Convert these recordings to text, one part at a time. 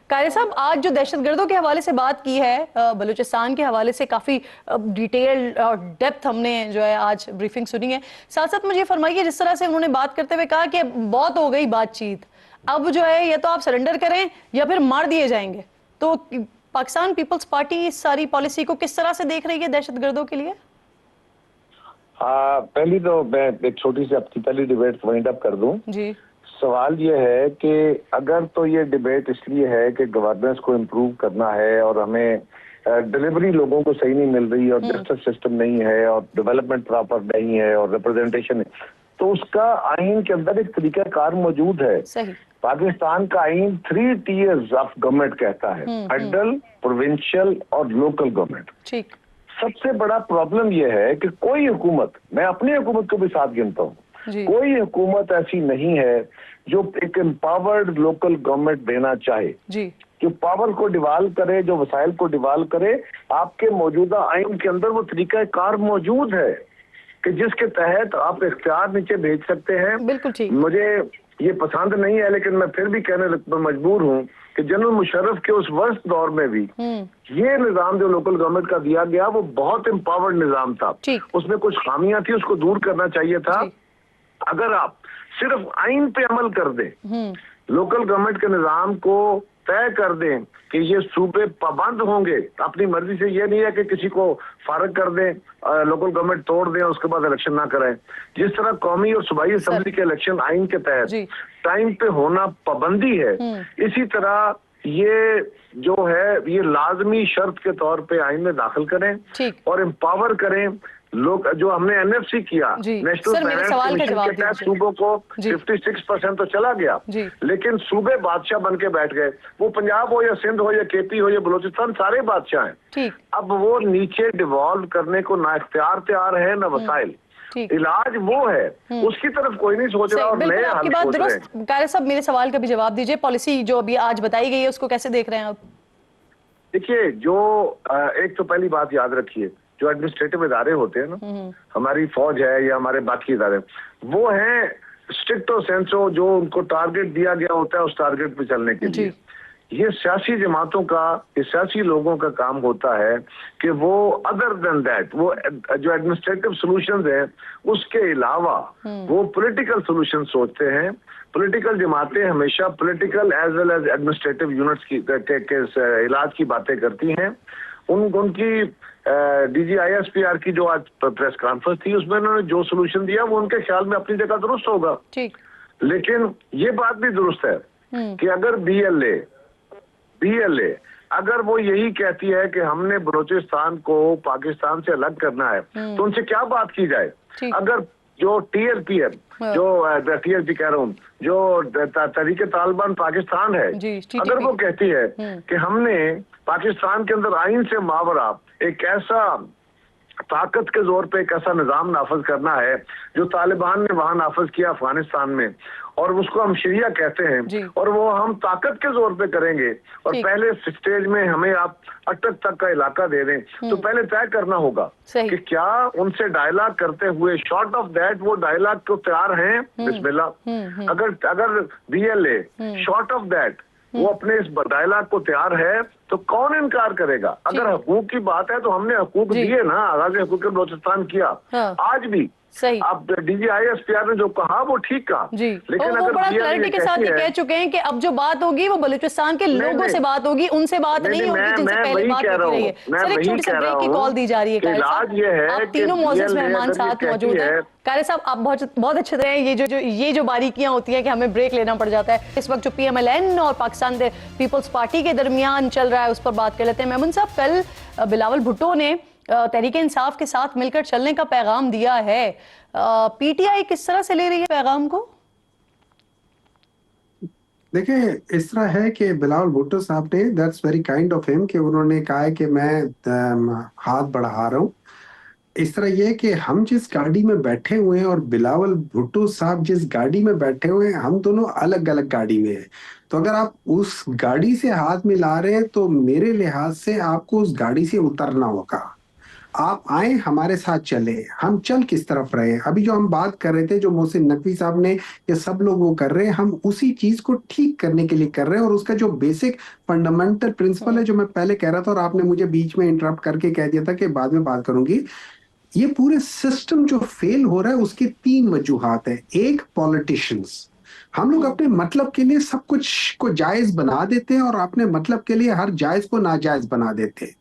कारी साहब, आज जो दहशतगर्दों के हवाले से बात की है, बलूचिस्तान के हवाले से काफी डिटेल और डेप्थ हमने जो है आज ब्रीफिंग सुनी है। साथ साथ मुझे फरमाइए, जिस तरह से उन्होंने बात करते हुए कहा कि बहुत हो गई बातचीत, अब जो है या तो आप सरेंडर करें या फिर मार दिए जाएंगे, तो पाकिस्तान पीपल्स पार्टी इस सारी पॉलिसी को किस तरह से देख रही है दहशतगर्दों के लिए? पहली तो मैं एक छोटी सी अपनी पहली डिबेट वाइंड अप कर दूं। जी। सवाल ये है कि अगर तो ये डिबेट इसलिए है कि गवर्नेंस को इम्प्रूव करना है और हमें डिलीवरी लोगों को सही नहीं मिल रही और जस्टिस सिस्टम नहीं है और डेवलपमेंट प्रॉपर नहीं है और रिप्रेजेंटेशन, तो उसका आइन के अंदर एक तरीका कार मौजूद है। सही। पाकिस्तान का आइन 3 टियर्स ऑफ गवर्नमेंट कहता है, फेडरल, प्रोविंशियल और लोकल गवर्नमेंट। ठीक। सबसे बड़ा प्रॉब्लम यह है कि कोई हुकूमत, मैं अपनी हुकूमत को भी साथ गिनता हूँ, कोई हुकूमत ऐसी नहीं है जो एक एम्पावर्ड लोकल गवर्नमेंट देना चाहे, जो पावर को डिवाल्व करे, जो वसाइल को डिवाल्व करे। आपके मौजूदा आइन के अंदर वो तरीका कार मौजूद है कि जिसके तहत आप इख्तियार नीचे भेज सकते हैं। बिल्कुल ठीक। मुझे ये पसंद नहीं है, लेकिन मैं फिर भी कहने पर मजबूर हूँ कि जनरल मुशर्रफ के उस वर्स्ट दौर में भी ये निजाम जो लोकल गवर्नमेंट का दिया गया वो बहुत एम्पावर्ड निजाम था। उसमें कुछ खामियां थी, उसको दूर करना चाहिए था। अगर आप सिर्फ आइन पे अमल कर दें, लोकल गवर्नमेंट के निजाम को तय कर दें कि ये सूबे पाबंद होंगे अपनी मर्जी से, ये नहीं है कि किसी को फारग कर दें, लोकल गवर्नमेंट तोड़ दें, उसके बाद इलेक्शन ना कराएं। जिस तरह कौमी और सूबाई असेंबली के इलेक्शन आइन के तहत टाइम पे होना पाबंदी है, इसी तरह ये जो है ये लाजमी शर्त के तौर पे आइन में दाखिल करें और एम्पावर करें लोग। जो हमने एनएफसी किया, नेशनल फाइनेंस कमीशन के तहत सूबों को 56% तो चला गया, लेकिन सूबे बादशाह बन के बैठ गए। वो पंजाब हो या सिंध हो या केपी हो या बलूचिस्तान, सारे बादशाह हैं। अब वो नीचे डिवॉल्व करने को ना इख्तियार तैयार है ना वसाइल। इलाज वो है, उसकी तरफ कोई नहीं सोच रहा और नए आपकी बात दुरुस्त। कारी साहब, मेरे सवाल का भी जवाब दीजिए। पॉलिसी जो अभी आज बताई गई है उसको कैसे देख रहे हैं आप? देखिए, जो एक तो पहली बात याद रखिए, जो एडमिनिस्ट्रेटिव इदारे होते हैं ना, हमारी फौज है या हमारे बाकी इदारे, वो हैं स्ट्रिक्टो सेंसो, जो उनको टारगेट दिया गया होता है उस टारगेट पे चलने के लिए। ये सियासी जमातों का, ये सियासी लोगों का काम होता है कि वो अदर देन दैट, वो जो एडमिनिस्ट्रेटिव सॉल्यूशंस हैं उसके अलावा वो पॉलिटिकल सॉल्यूशन सोचते हैं। पॉलिटिकल जमातें हमेशा political as well as administrative units की इलाज की बातें करती हैं। उनकी DGISPR की जो आज प्रेस कॉन्फ्रेंस थी, उसमें उन्होंने जो सोल्यूशन दिया वो उनके ख्याल में अपनी जगह दुरुस्त होगा। लेकिन ये बात भी दुरुस्त है कि अगर BLA अगर वो यही कहती है कि हमने बलूचिस्तान को पाकिस्तान से अलग करना है, तो उनसे क्या बात की जाए? अगर जो TLP है, जो TLP कह रहा हूँ, जो तहरीक तालिबान पाकिस्तान है, अगर वो कहती है कि हमने पाकिस्तान के अंदर आइन से मावरा एक ऐसा ताकत के जोर पे एक ऐसा निजाम नाफज करना है जो तालिबान ने वहां नाफज किया अफगानिस्तान में, और उसको हम शरिया कहते हैं, और वो हम ताकत के जोर पे करेंगे, और पहले स्टेज में हमें आप अटक तक का इलाका दे दें, तो पहले तय करना होगा कि क्या उनसे डायलॉग करते हुए शॉर्ट ऑफ दैट वो डायलॉग को तैयार हैं, बिस्मिल्लाह। अगर BLA शॉर्ट ऑफ दैट वो अपने इस डायलॉग को तैयार है, तो कौन इनकार करेगा? अगर हकूक की बात है तो हमने हकूक दिए ना, आगाज हकूक बलूचिस्तान किया। आज भी सही। अब DGISPR ने जो कहा वो ठीक कहा, लेकिन अगर बड़ा क्लैरिटी के साथ ये कह चुके हैं कि अब जो बात होगी वो बलूचिस्तान के लोगों से बात होगी, उनसे बात नहीं होगी जिनसे पहले बात होती रही है। सर, एक छोटी सी ब्रेक की कॉल दी जा रही है। आप तीनों मौजूद मेहमान साथ मौजूद हैं। कारी साहब, आप बहुत अच्छे तरह ये जो बारीकियां होती हैं कि हमें ब्रेक लेना पड़ जाता है। इस वक्त जो PMLN और पाकिस्तान पीपल्स पार्टी के दरमियान चल रहा है उस पर बात कर लेते हैं। मेमन साहब, कल बिलावल भुट्टो ने तहरीक इंसाफ के साथ मिलकर चलने का पैगाम दिया है। PTI किस तरह से ले रही है पैगाम को? देखिए, इस तरह है कि बिलावल भुट्टो साहब ने, that's very kind of him, कि उन्होंने कहा है कि मैं हाथ बढ़ा रहा हूँ। इस तरह ये कि हम जिस गाड़ी में बैठे हुए हैं और बिलावल भुट्टो साहब जिस गाड़ी में बैठे हुए हैं, हम दोनों अलग अलग गाड़ी में हैं। तो अगर आप उस गाड़ी से हाथ मिला रहे हैं तो मेरे लिहाज से आपको उस गाड़ी से उतरना होगा। आप आए हमारे साथ चले, हम चल किस तरफ रहे। अभी जो हम बात कर रहे थे, जो मोहसिन नकवी साहब ने, ये सब लोग वो कर रहे हैं, हम उसी चीज को ठीक करने के लिए कर रहे हैं। और उसका जो बेसिक फंडामेंटल प्रिंसिपल है, जो मैं पहले कह रहा था और आपने मुझे बीच में इंटरप्ट करके कह दिया था कि बाद में बात करूंगी, ये पूरे सिस्टम जो फेल हो रहा है उसके 3 वजूहात है। एक, पॉलिटिशियंस, हम लोग अपने मतलब के लिए सब कुछ को जायज बना देते हैं और अपने मतलब के लिए हर जायज को नाजायज बना देते हैं।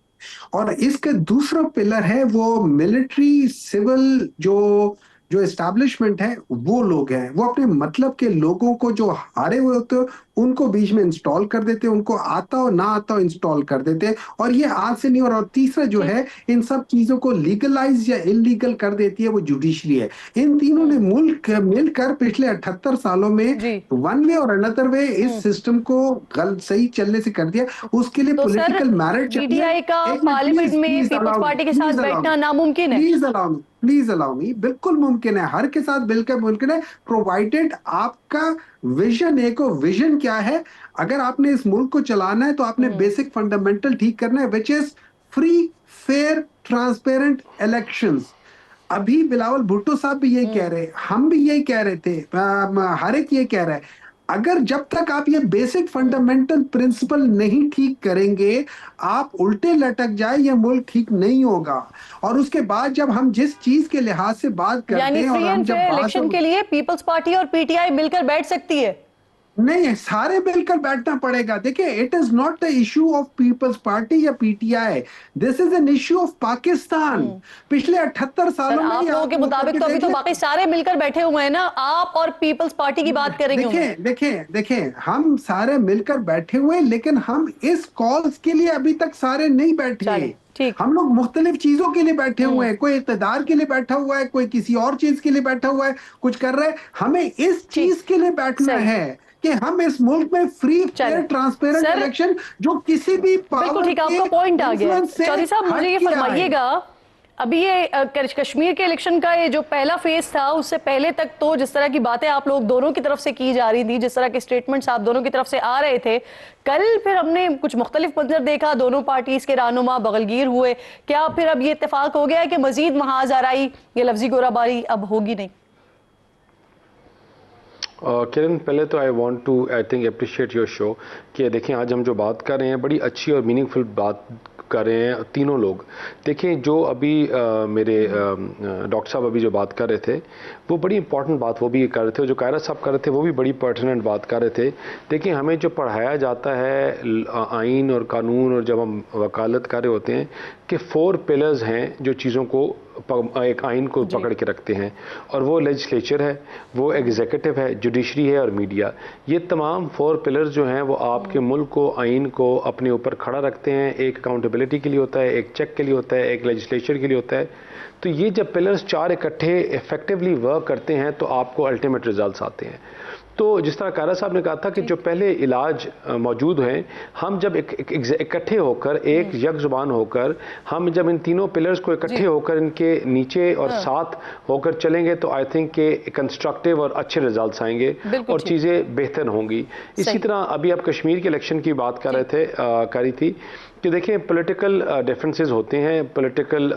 और इसका दूसरा पिलर है वो मिलिट्री सिविल जो जो एस्टैब्लिशमेंट है, वो लोग हैं, वो अपने मतलब के लोगों को जो हारे हुए होते हैं उनको बीच में इंस्टॉल कर देते हैं, उनको आता हो ना आता हो इंस्टॉल कर देते हैं। और ये आज से नहीं हो रहा। और तीसरा जो है, इन सब चीजों को लीगलाइज या इलीगल कर देती है वो जुडिशरी है। इन तीनों ने मुल्क मिलकर पिछले 78 सालों में वन वे और अनदर वे इस सिस्टम को गलत सही चलने से कर दिया। उसके लिए पॉलिटिकल मैरिट पीटीआई का पार्लियामेंट में पीपल्स पार्टी के साथ बैठना नामुमकिन है। प्लीज अलाउ मी, बिल्कुल मुमकिन है, हर के साथ बिल्कुल मुमकिन है, प्रोवाइडेड आपका विजन एक हो। विजन क्या है? अगर आपने इस मुल्क को चलाना है तो आपने बेसिक फंडामेंटल ठीक करना है, which is free, fair, transparent elections. अभी बिलावल भुट्टो साहब भी यही कह रहे, हम भी यही कह रहे थे, हर एक ये कह रहा है। अगर जब तक आप ये बेसिक फंडामेंटल प्रिंसिपल नहीं ठीक करेंगे, आप उल्टे लटक जाए, ये मुल्क ठीक नहीं होगा। और उसके बाद जब हम जिस चीज के लिहाज से बात करते हैं, और हम जब इलेक्शन के लिए पीपल्स पार्टी और पीटीआई मिलकर बैठ सकती है, नहीं, सारे मिलकर बैठना पड़ेगा। देखिए, it is not the issue of Peoples Party या PTI, this is an issue of Pakistan. पिछले 78 सालों में आप लोगों के मुताबिक तो अभी तो बाकी सारे मिलकर बैठे हुए हैं ना, आप और पीपल्स पार्टी की बात करेंगे। देखिए हम सारे मिलकर बैठे हुए, लेकिन हम इस कॉल्स के लिए अभी तक सारे नहीं बैठे। हम लोग मुख्तलिफ चीजों के लिए बैठे हुए हैं, कोई इक़्तिदार के लिए बैठा हुआ है, कोई किसी और चीज के लिए बैठा हुआ है, कुछ कर रहा है। हमें इस चीज के लिए बैठना है कि हम इस मुल्क में फ्री, फेयर, ट्रांसपेरेंट इलेक्शन, जो किसी भी बिल्कुल ठीक, आपका पॉइंट आ गया। चौधरी साहब, मुझे ये फरमाइएगा, अभी ये कश्मीर के इलेक्शन का ये जो पहला फेज था, उससे पहले तक तो जिस तरह की बातें आप लोग दोनों की तरफ से की जा रही थी, जिस तरह के स्टेटमेंट्स आप दोनों की तरफ से आ रहे थे, कल फिर हमने कुछ मुख्तलिफ मंजर देखा, दोनों पार्टीज के रहनुमा बगलगीर हुए। क्या फिर अब ये इत्तेफाक हो गया है कि मजीद महाज आराई, ये लफ्जी गोराबारी अब होगी नहीं? किरण, पहले तो I want to I think appreciate your show कि देखें आज हम जो बात कर रहे हैं बड़ी अच्छी और मीनिंगफुल बात कर रहे हैं तीनों लोग। देखें जो अभी मेरे डॉक्टर साहब अभी जो बात कर रहे थे वो बड़ी इंपॉर्टेंट बात वो भी कर रहे थे, जो कायरा साहब कर रहे थे वो भी बड़ी पर्टिनेंट बात कर रहे थे। देखिए हमें जो पढ़ाया जाता है आइन और कानून और जब हम वकालत कर रहे होते हैं कि 4 पिलर्स हैं जो चीज़ों को एक आइन को पकड़ के रखते हैं, और वो लेजिस्लेचर है, वो एग्जीक्यूटिव है, जुडिशरी है और मीडिया। ये तमाम 4 पिलर्स जो हैं वो आपके मुल्क को, आइन को अपने ऊपर खड़ा रखते हैं। एक अकाउंटेबिलिटी के लिए होता है, एक चेक के लिए होता है, एक लेजिस्लेचर के लिए होता है। तो ये जब पिलर्स 4 इकट्ठे इफेक्टिवली वर्क करते हैं तो आपको अल्टीमेट रिजल्ट्स आते हैं। तो जिस तरह कायरा साहब ने कहा था कि जो पहले इलाज मौजूद हैं, हम जब इकट्ठे होकर, एक यक जुबान होकर, हम जब इन तीनों पिलर्स को इकट्ठे होकर इनके नीचे और साथ होकर चलेंगे तो आई थिंक के कंस्ट्रक्टिव और अच्छे रिजल्ट्स आएंगे और चीज़ें बेहतर होंगी। इसी तरह अभी आप कश्मीर के इलेक्शन की बात कर रही थी कि देखिए पॉलिटिकल डिफरेंसेस होते हैं, पॉलिटिकल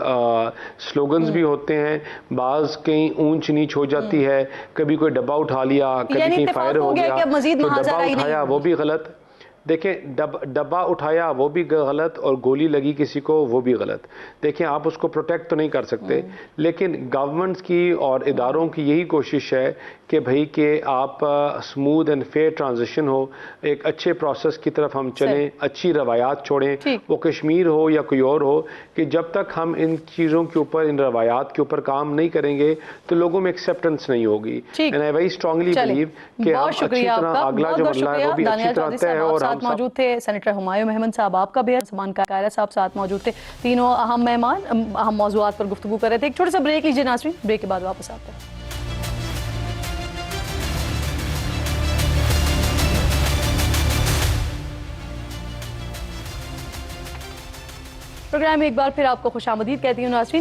स्लोगन्स भी होते हैं, बाज कहीं ऊंच नीच हो जाती है, कभी कोई डब्बा उठा लिया, कभी कहीं फायर हो गया, तो डब्बा उठाया वो भी गलत। देखें डब्बा उठाया वो भी गलत और गोली लगी किसी को वो भी गलत। देखें आप उसको प्रोटेक्ट तो नहीं कर सकते, लेकिन गवर्नमेंट्स की और इदारों की यही कोशिश है कि भाई कि आप स्मूथ एंड फेयर ट्रांजिशन हो, एक अच्छे प्रोसेस की तरफ हम चलें, अच्छी रवायात छोड़ें, वो कश्मीर हो या कोई और हो, कि जब तक हम इन चीज़ों के ऊपर, इन रवायात के ऊपर काम नहीं करेंगे तो लोगों में एक्सेप्टेंस नहीं होगी। And I very strongly believe कि हम अच्छी तरह अगला जो मरला है वो भी अच्छी तरह तय है। और साथ मौजूद थे सेनेटर हुमायूं अहमद साहब, आपका भी समान कायरा साहब साथ मौजूद थे। तीनों अहम मेहमान अहम मौज़ूआत पर गुफ्तगू कर रहे थे। एक छोटा सा ब्रेक लीजिए नाज़रीन, ब्रेक के बाद वापस आते हैं। प्रोग्राम में एक बार फिर आपको खुशामदीद कहती हूँ नाज़रीन।